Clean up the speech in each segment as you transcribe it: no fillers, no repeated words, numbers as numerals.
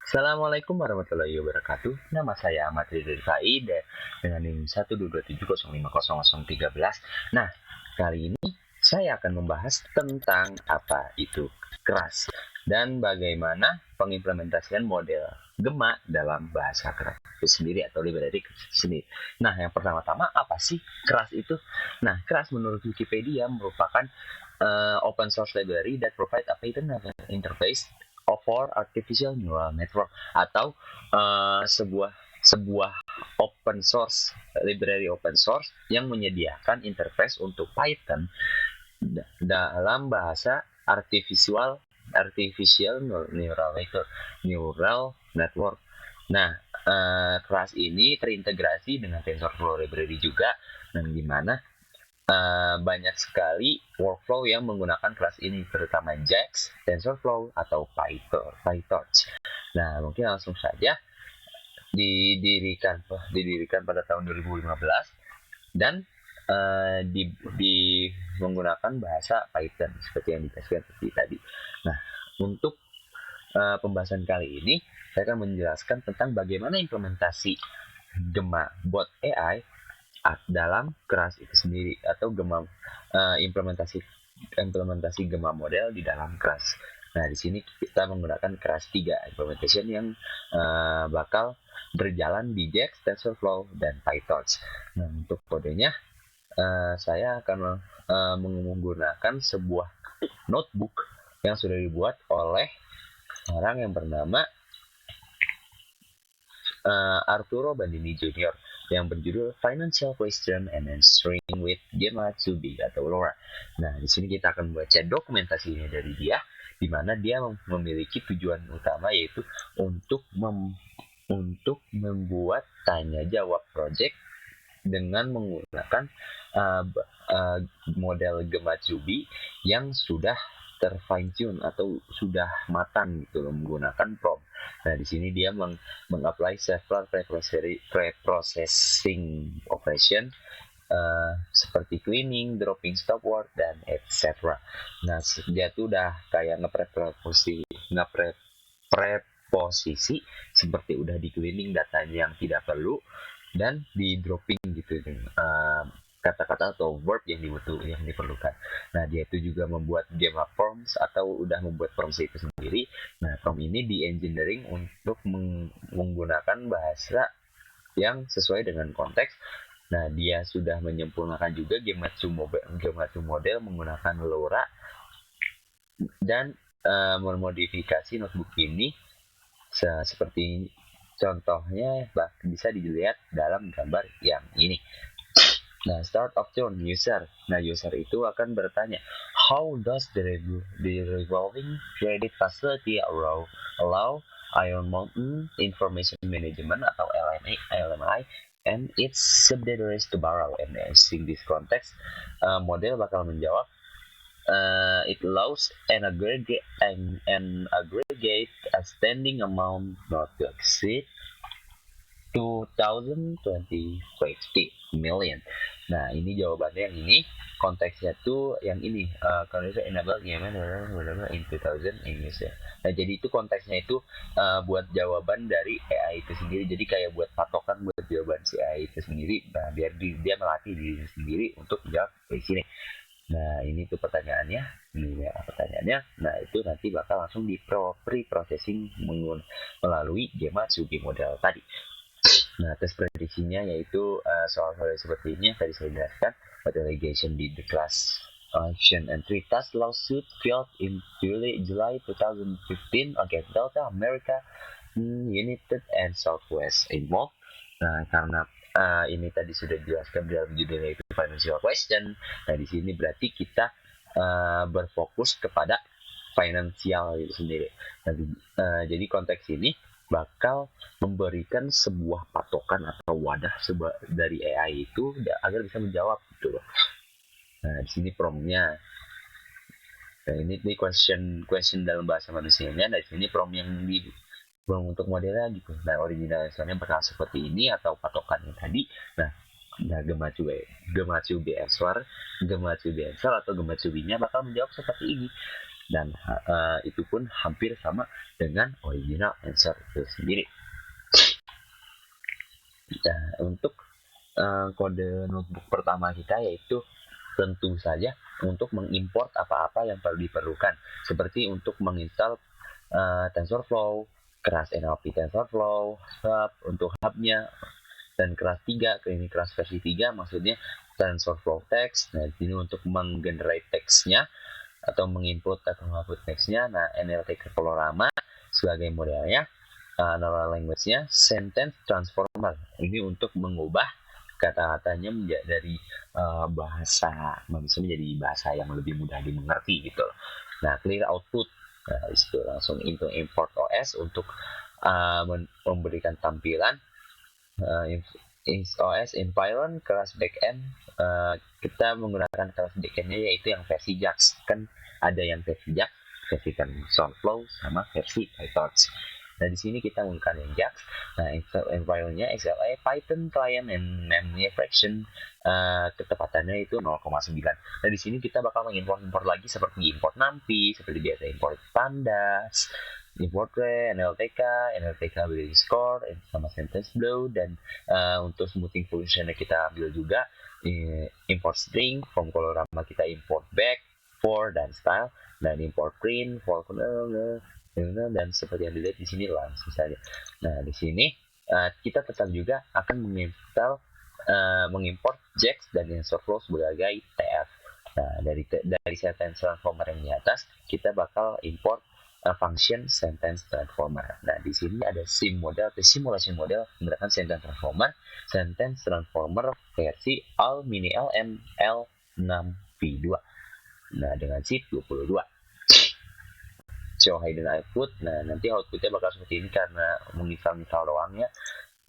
Assalamualaikum warahmatullahi wabarakatuh. Nama saya Ahmad Ridho Rifai dengan NIM 122705013. Nah, kali ini saya akan membahas tentang apa itu keras dan bagaimana pengimplementasian model Gema dalam bahasa keras itu sendiri atau library sendiri. Nah, yang pertama-tama apa sih keras itu? Nah, keras menurut Wikipedia merupakan open source library that provide a pattern interface for artificial neural network atau sebuah sebuah open source library open source yang menyediakan interface untuk Python dalam bahasa artificial neural network. Nah, kelas ini terintegrasi dengan TensorFlow library juga, dan di mana banyak sekali workflow yang menggunakan kelas ini, terutama JAX, TensorFlow, atau PyTorch. Nah, mungkin langsung saja didirikan pada tahun 2015 dan menggunakan bahasa Python seperti yang dikasihkan tadi. Nah, untuk pembahasan kali ini saya akan menjelaskan tentang bagaimana implementasi Gema Bot AI dalam keras itu sendiri atau implementasi Gema model di dalam keras. Nah, di sini kita menggunakan keras 3 implementation yang bakal berjalan di JAX, TensorFlow, dan PyTorch. Nah, untuk kodenya saya akan menggunakan sebuah notebook yang sudah dibuat oleh orang yang bernama Arturo Bandini Jr. yang berjudul Financial Question and Answering with Gemma Tsubi atau LoRa. Nah, di sini kita akan membaca dokumentasinya dari dia, di mana dia memiliki tujuan utama yaitu untuk membuat tanya jawab project dengan menggunakan model Gemma Tsubi yang sudah terfine tune atau sudah matang gitu menggunakan prompt. Nah, di sini dia mengapply several preprocessing operation seperti cleaning, dropping stopword, dan etc. Nah, dia tuh udah kayak ngepreposisi seperti udah di cleaning datanya yang tidak perlu dan di dropping gitu kata-kata atau verb yang diperlukan. Nah, dia itu juga membuat Gemma Forms atau udah membuat forms itu sendiri. Nah, form ini di engineering untuk menggunakan bahasa yang sesuai dengan konteks. Nah, dia sudah menyempurnakan juga Gematsu model menggunakan LoRa dan memodifikasi notebook ini seperti contohnya bisa dilihat dalam gambar yang ini. Nah, start of turn user. Nah, user itu akan bertanya, how does the revolving credit facility allow Iron Mountain Information Management atau LMI and its subsidiaries to borrow? And using this context, model bakal menjawab, it allows an aggregate a standing amount not to exceed 2050 million. Nah, ini jawabannya yang ini. Konteksnya tuh yang ini. Kalau itu enable in 2000 English ya. Nah, jadi itu konteksnya itu buat jawaban dari AI itu sendiri. Jadi kayak buat patokan buat jawaban si AI itu sendiri. Nah, biar dia melatih diri sendiri untuk jawab di sini. Nah, ini tuh pertanyaannya. Ini ya pertanyaannya. Nah, itu nanti bakal langsung di pre-processing melalui Gemma Tsubi model tadi. Nah, tes prediksinya yaitu soal-soal seperti ini yang tadi saya jelaskan. What allegation did the class action and three task lawsuit filed in July 2015 against Delta, America, United, and Southwest involved. Nah, karena ini tadi sudah dijelaskan dalam judulnya itu financial question. Nah, di sini berarti kita berfokus kepada finansial itu sendiri. Nah, jadi konteks ini bakal memberikan sebuah patokan atau wadah dari AI itu agar bisa menjawab gitu loh. Nah, di sini prompt-nya. Nah, ini question dalam bahasa manusianya. Nah, di sini prompt untuk modelnya gitu. Nah, original answer-nya bakal seperti ini atau patokannya tadi. Nah, Gematsu answer atau Gematsu-nya bakal menjawab seperti ini. dan itu pun hampir sama dengan original answer itu sendiri. Nah, untuk kode notebook pertama kita yaitu tentu saja untuk mengimport apa-apa yang perlu diperlukan, seperti untuk menginstal TensorFlow, keras NLP TensorFlow, hub untuk hubnya, dan kelas 3, ini kelas versi 3 maksudnya TensorFlow text. Nah, ini untuk menggenerate teksnya atau menginput atau mengoutput teksnya. Nah, NLTK Colorama sebagai modelnya, neural language-nya sentence transformer. Ini untuk mengubah kata-katanya dari bahasa manusia menjadi bahasa yang lebih mudah dimengerti gitu. Nah, clear output. Nah, itu langsung into import OS untuk memberikan tampilan OS environment kelas backend. Kita menggunakan kelas backendnya yaitu yang versi JAX. Kan ada yang versi JAX, versi TensorFlow sama versi PyTorch. Nah, di sini kita menggunakan yang JAX. Nah, environment-nya XLA Python client and memory fraction, ketepatannya itu 0,9. Nah, di sini kita bakal mengimport lagi seperti import NumPy, seperti biasa import pandas, import NLTK ability score, sama sentence flow, dan untuk smoothing functionnya kita ambil juga import string, from Colorama kita import back, for, dan style, dan import print, for, dan seperti yang dilihat di sini langsung saja. Nah, di sini kita tetap juga akan mengimport JAX dan TensorFlow sebagai TF. Nah, dari sentence transformer yang di atas, kita bakal import function sentence transformer. Nah, di sini ada simulation model menggunakan sentence transformer versi AL mini LM L6V2. Nah, dengan chip 22. Show hidden output. Nah, nanti outputnya bakal seperti ini karena mengisal-misal doang ya.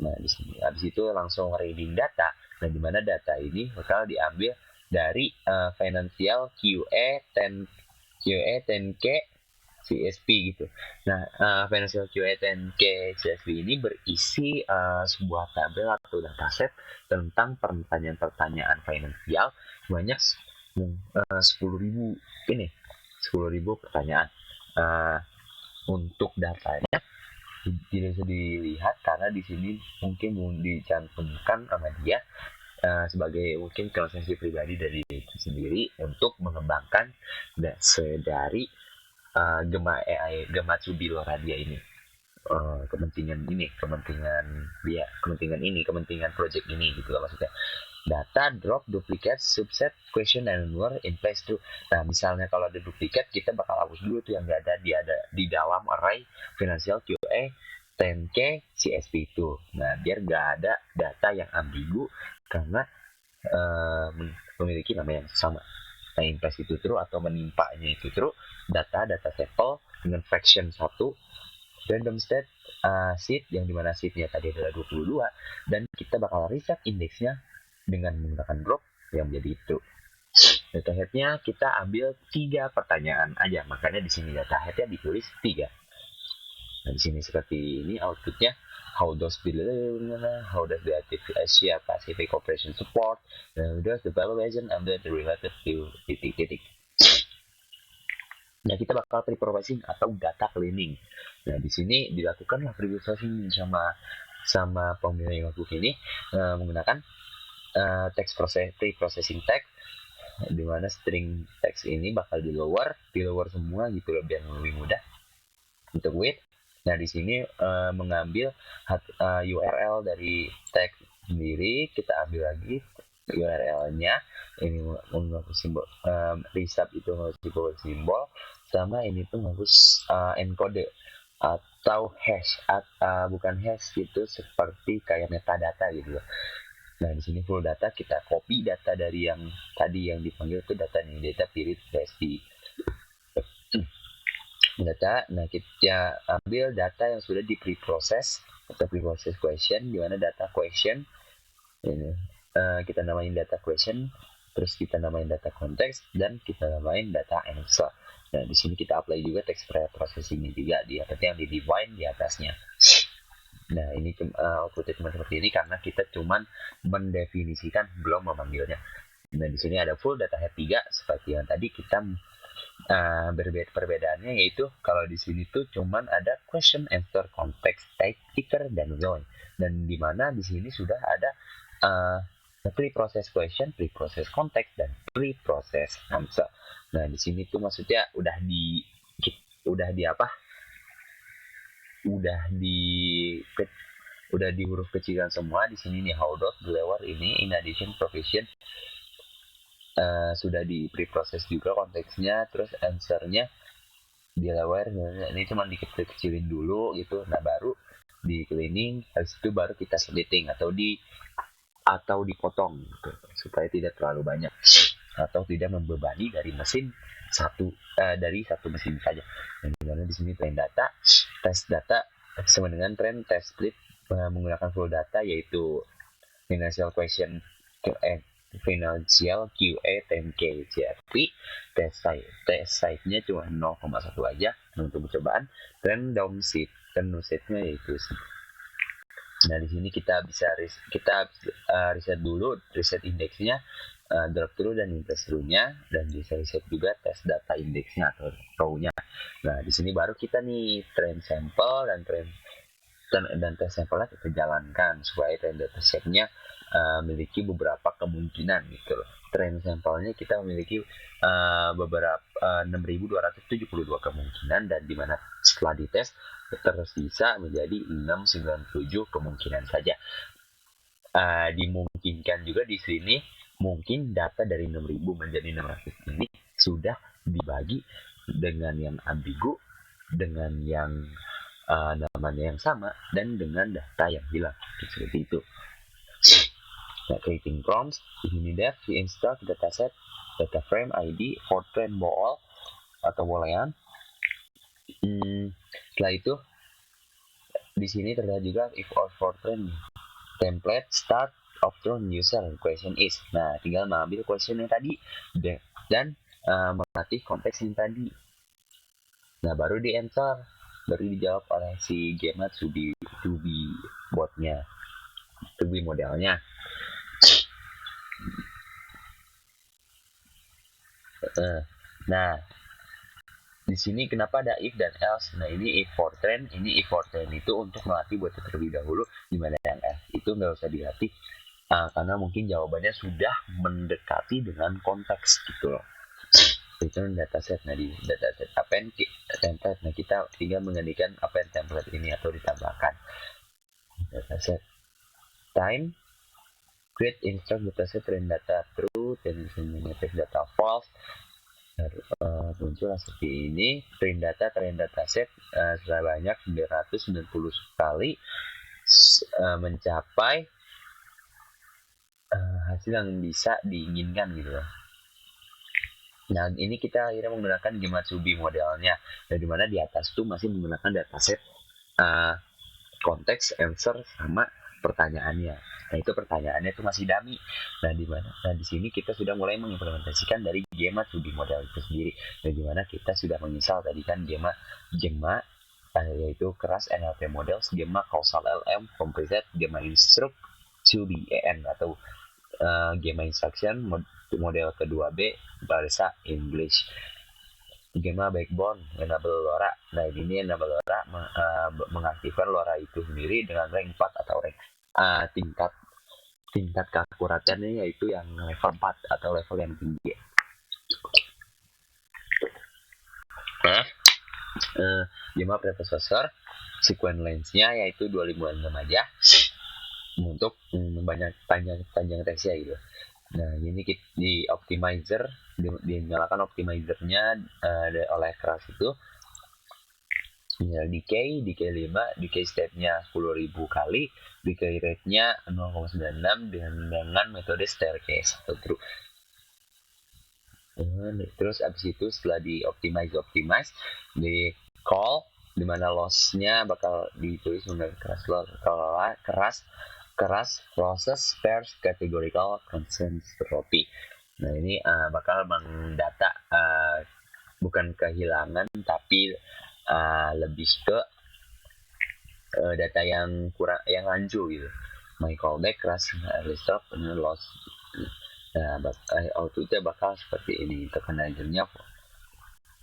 Nah, di sini habis itu langsung reading data. Nah, di mana data ini bakal diambil dari financial QE 10K CSP gitu. Nah, financial QE 10K CSP ini berisi sebuah tabel atau dataset tentang pertanyaan-pertanyaan finansial banyak 10.000 pertanyaan. Untuk datanya tidak bisa dilihat karena di sini mungkin dicantumkan sama dia sebagai mungkin konsensi pribadi dari itu sendiri untuk mengembangkan dari Gema Cubilo Radia ini. Kepentingan project ini gitu lah maksudnya. Data, drop, duplicate, subset, question, and more in place to. Nah, misalnya kalau ada duplikat, kita bakal hapus dulu tuh yang nggak ada di dalam array financial QA 10K CSP itu. Nah, biar nggak ada data yang ambigu karena memiliki nama yang sama. Nah, in place itu true atau menimpanya itu true. Data sampel dengan fraction 1, random state seed yang dimana seednya tadi adalah 22, dan kita bakal reset indeksnya dengan menggunakan drop yang menjadi itu. Data headnya kita ambil 3 pertanyaan aja, makanya di sini data headnya ditulis 3. Nah, di sini seperti ini outputnya. How does the Asia Pacific Cooperation support? Does the valuation under the related to titik. Nah, kita bakal pre-processing atau data cleaning. Nah, di sini dilakukanlah pre-processing sama pemilihan notebook ini menggunakan pre-processing text, di mana string text ini bakal di lower semua gitu loh biar lebih mudah. Untuk width, nah di sini mengambil URL dari text sendiri, kita ambil lagi URL-nya, ini menghapus simbol resub itu menghapus simbol, sama ini tuh menghapus encode atau hash, bukan hash gitu, seperti kayak metadata gitu loh. Nah, di sini full data, kita copy data dari yang tadi yang dipanggil itu data period resti data. Nah, kita ambil data yang sudah di pre-process atau pre-process question, di mana data question ini kita namain data question, terus kita namain data konteks, dan kita namain data answer. Nah, di sini kita apply juga text pre-processing juga di yang di define di atasnya. Nah, ini outputnya cuma seperti ini karena kita cuma mendefinisikan, belum memanggilnya. Nah, di sini ada full data head 3 seperti yang tadi kita Perbedaannya yaitu kalau di sini tuh cuman ada question, answer, context, type, ticker, dan join. Dan di mana di sini sudah ada uh, pre-process question, pre-process context, dan pre-process answer. Nah di sini tuh maksudnya udah di apa? Udah di huruf kecilan semua di sini nih. How does Delaware ini in addition provision sudah di pre-process juga konteksnya, terus answernya Delaware ini cuma dikecilin dulu gitu. Nah baru di cleaning, habis itu baru kita splitting atau dipotong gitu, supaya tidak terlalu banyak atau tidak membebani dari dari satu mesin saja. Dan dimana di sini train data, test data sama dengan train test split menggunakan full data, yaitu financial question financial QA 10K CFP. Test size-nya cuma 0,1 aja untuk percobaan. Dan downseat-nya yaitu. Nah di sini kita bisa riset dulu, riset indeksnya, drop through dan index through-nya, dan bisa riset juga tes data indeksnya atau row-nya. Nah di sini baru kita nih train sample dan tes sampelnya kita jalankan supaya train data set-nya memiliki beberapa kemungkinan gitu loh. Train sampelnya kita memiliki beberapa 6.272 kemungkinan, dan dimana setelah dites tersisa menjadi 697 kemungkinan saja. Dimungkinkan juga di sini mungkin data dari 6.000 menjadi 600 ini sudah dibagi dengan yang ambigu, dengan yang namanya yang sama, dan dengan data yang hilang seperti itu. Nah, creating prompts ini deh install dataset, data frame ID, Fortran bool atau boolean. Setelah itu di sini terlihat juga if or Fortran template start of turn user question is. Nah tinggal mengambil question yang tadi dan melatih konteks yang tadi. Nah baru di enter, baru dijawab oleh si Gemat to be botnya, to be modelnya. Nah di sini kenapa ada if dan else? Nah ini if Fortran itu untuk melatih buat terlebih dahulu, dimana yang else itu nggak usah dilatih karena mungkin jawabannya sudah mendekati dengan konteks gitu loh. Itu dataset. Nah di dataset append template, nah kita tinggal menggantikan append template ini atau ditambahkan dataset. Time create instruct dataset train data true dan test data false. Muncul seperti ini, train dataset sebanyak 990 kali mencapai hasil yang bisa diinginkan gitu loh. Nah ini kita akhirnya menggunakan Gematsubi modelnya, dan dimana di atas tuh masih menggunakan dataset konteks, answer, sama pertanyaannya. Nah itu pertanyaannya itu masih dummy. Nah di sini kita sudah mulai mengimplementasikan dari Gematsubi model itu sendiri, dan dimana kita sudah menginstal tadi kan Gemma yaitu keras NLP model, Gemma causal LM, composite, Gemma instruct to be EN atau Gemma instruction model kedua B bahasa English. Gemma backbone enable LoRa. Nah ini enable LoRa mengaktifkan LoRa itu sendiri dengan rank 4 atau rank tingkat keakuratannya yaitu yang level 4 atau level yang tinggi. Gemma preprocessor, sequence length-nya yaitu 256 aja untuk banyak panjang teksnya gitu. Nah ini di optimizer dinyalakan optimizernya oleh keras itu. Decay 5, decay step-nya 10.000 kali, decay rate-nya 0,96 dengan metode staircase atau true. Terus abis itu setelah di optimize di call, dimana loss-nya bakal ditulis menggunakan keras losses per categorical consent trophy. Nah ini bakal mendata bukan kehilangan tapi lebih ke data yang kurang, yang rancu gitu. My callback keras early stop loss. Nah outputnya bakal seperti ini. Tokenizer-nya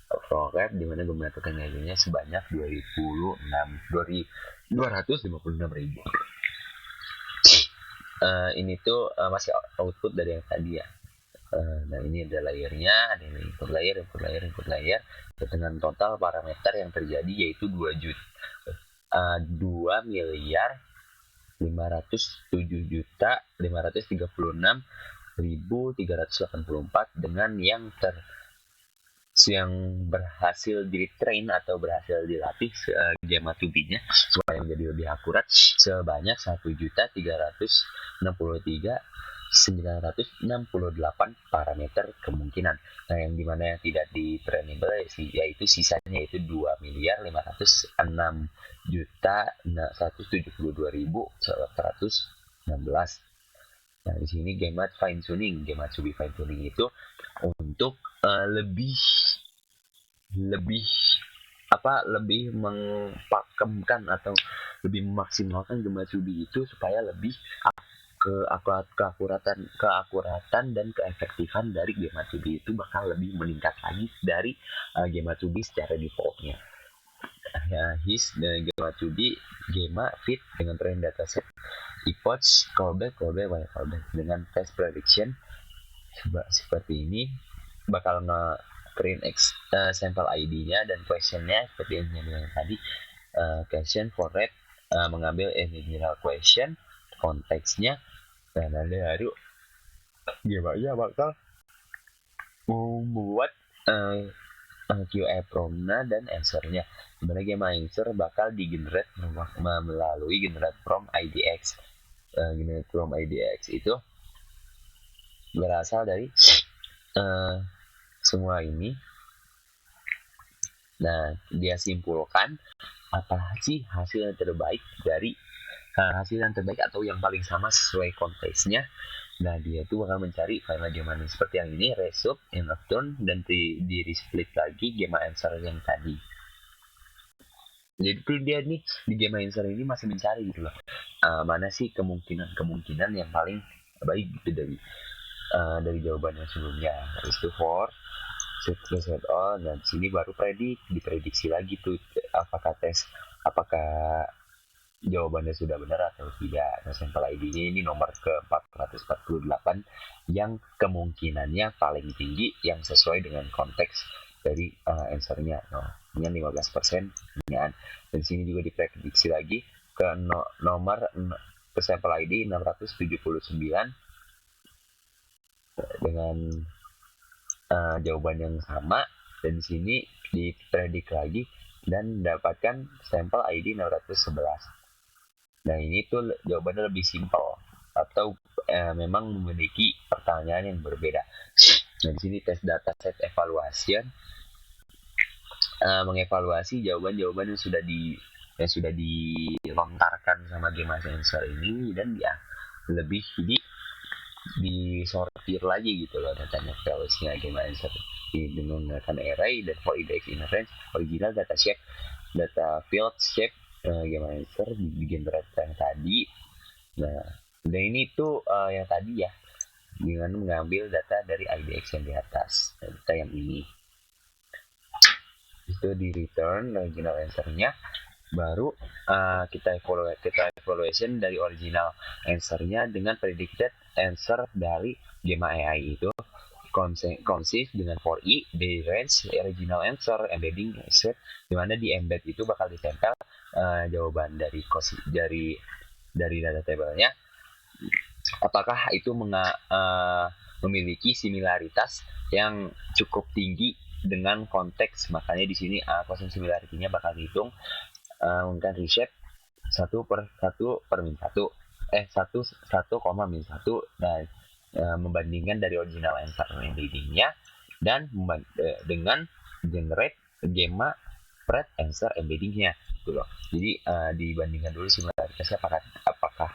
progress di mana gue menentukan nilainya sebanyak 256.000. Ini tuh masih output dari yang tadi ya. Nah ini ada layernya, ada yang input layer dengan total parameter yang terjadi yaitu 2.537.536.384 dengan yang berhasil di train atau berhasil dilatih gamma 2B-nya supaya menjadi lebih akurat sebanyak 1.363.968 parameter kemungkinan. Nah, yang dimana yang tidak di trainable yaitu sisanya yaitu 2.506.172.116. Nah, di sini gamma fine tuning, gamma 2B fine tuning itu untuk lebih mempakemkan atau lebih memaksimalkan gamma 2B itu supaya lebih keakuratan dan keefektifan dari gamma 2B itu bakal lebih meningkat lagi dari gamma 2B secara defaultnya. Ya, gamma 2B gamma fit dengan train dataset epoch callback dengan test prediction seperti ini bakal print sample ID-nya dan question-nya seperti yang bilang tadi. Question for rate mengambil original question, konteksnya, dan nanti baru gimana bakal membuat QA prompt-nya dan answer-nya. Dimana gamma answer bakal di-generate melalui generate from IDX. Generate from IDX itu berasal dari semua ini. Nah, dia simpulkan apa sih hasil yang terbaik dari hasil yang terbaik atau yang paling sama sesuai konteksnya. Nah, dia tuh bakal mencari file gamma seperti yang ini, resub, end of turn, dan di split lagi gamma answer yang tadi. Jadi tuh dia nih di gamma answer ini masih mencari gitu loh. Mana sih kemungkinan yang paling baik gitu dari jawaban yang sebelumnya. Terus itu for set all, dan sini baru diprediksi lagi tuh apakah jawabannya sudah benar atau tidak. Nah, sampel ID-nya ini nomor ke-448 yang kemungkinannya paling tinggi yang sesuai dengan konteks dari answer-nya. Dengan 15% pertanyaan. Dan sini juga diprediksi lagi ke nomor ke sampel ID 679 dengan jawaban yang sama, dan di sini dipredik lagi dan dapatkan sampel ID 611. Nah, ini tuh jawabannya lebih simpel atau memang memiliki pertanyaan yang berbeda. Nah, di sini tes dataset evaluation mengevaluasi jawaban-jawaban yang sudah dilontarkan sama gamma sensor ini, dan ya lebih disortir lagi gitu loh datanya values-nya gamma sensor dengan menggunakan array dan for index in range original data shape data field shape gamma sensor di generate yang tadi. Nah, dan ini tuh yang tadi ya dengan mengambil data dari IDX yang di atas, data yang ini itu di return original answer-nya, baru kita evaluation dari original answer-nya dengan predicted answer dari gamma AI itu consist dengan for i dari range original answer embedding set, dimana di embed itu bakal ditempel jawaban dari data tabelnya, apakah itu memiliki similaritas yang cukup tinggi dengan konteks. Makanya di sini quotient similarity-nya bakal dihitung menggunakan reshape 1/1 per min 1 1,-1 dan membandingkan dari original answer embedding-nya dan dengan generate gamma spread answer embedding-nya gitu loh. Jadi dibandingkan dulu similaritasnya apakah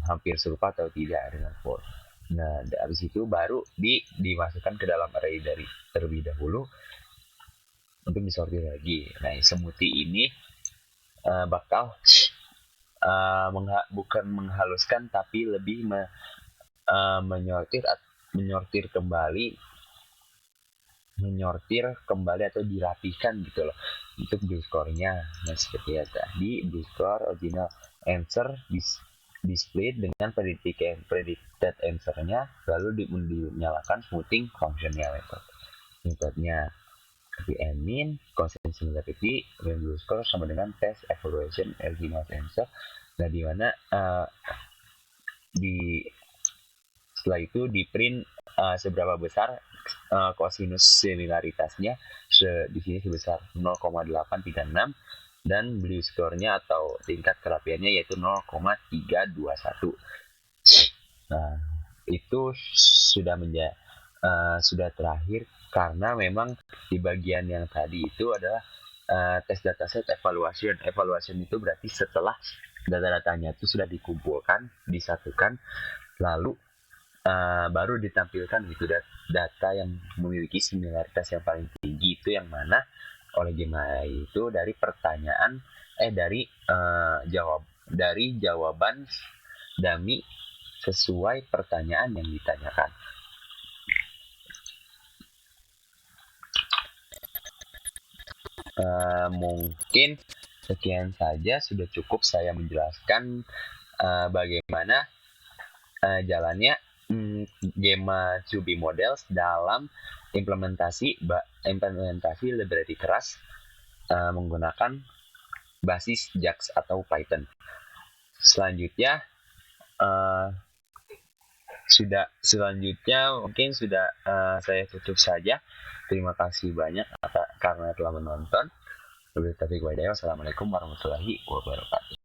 hampir serupa atau tidak dengan for. Nah, dari situ baru dimasukkan ke dalam array dari terlebih dahulu untuk disortir lagi. Nah, smoothie ini bakal bukan menghaluskan tapi lebih menyortir kembali menyortir kembali atau dirapikan gitu loh untuk blue score-nya. Nah, seperti ya tadi, blue score original answer display dengan predicted answer-nya, lalu dinyalakan smoothing functionnya metodenya. Min, constant similarity, when blue score sama dengan test evaluation original answer. Nah, di mana di setelah itu di print seberapa besar kosinus similaritasnya, di sini sebesar 0,836 dan blue score-nya atau tingkat kerapiannya yaitu 0,321. Nah, itu sudah terakhir karena memang di bagian yang tadi itu adalah tes dataset evaluation. Evaluation itu berarti setelah data-datanya itu sudah dikumpulkan, disatukan, lalu baru ditampilkan gitu data yang memiliki similaritas yang paling tinggi itu yang mana oleh GMI itu dari pertanyaan dari jawaban dummy sesuai pertanyaan yang ditanyakan. Mungkin sekian saja, sudah cukup saya menjelaskan bagaimana jalannya Gemma 2B models dalam implementasi library keras menggunakan basis JAX atau Python. Selanjutnya mungkin sudah saya tutup saja. Terima kasih banyak karena telah menonton. Wassalamualaikum warahmatullahi wabarakatuh.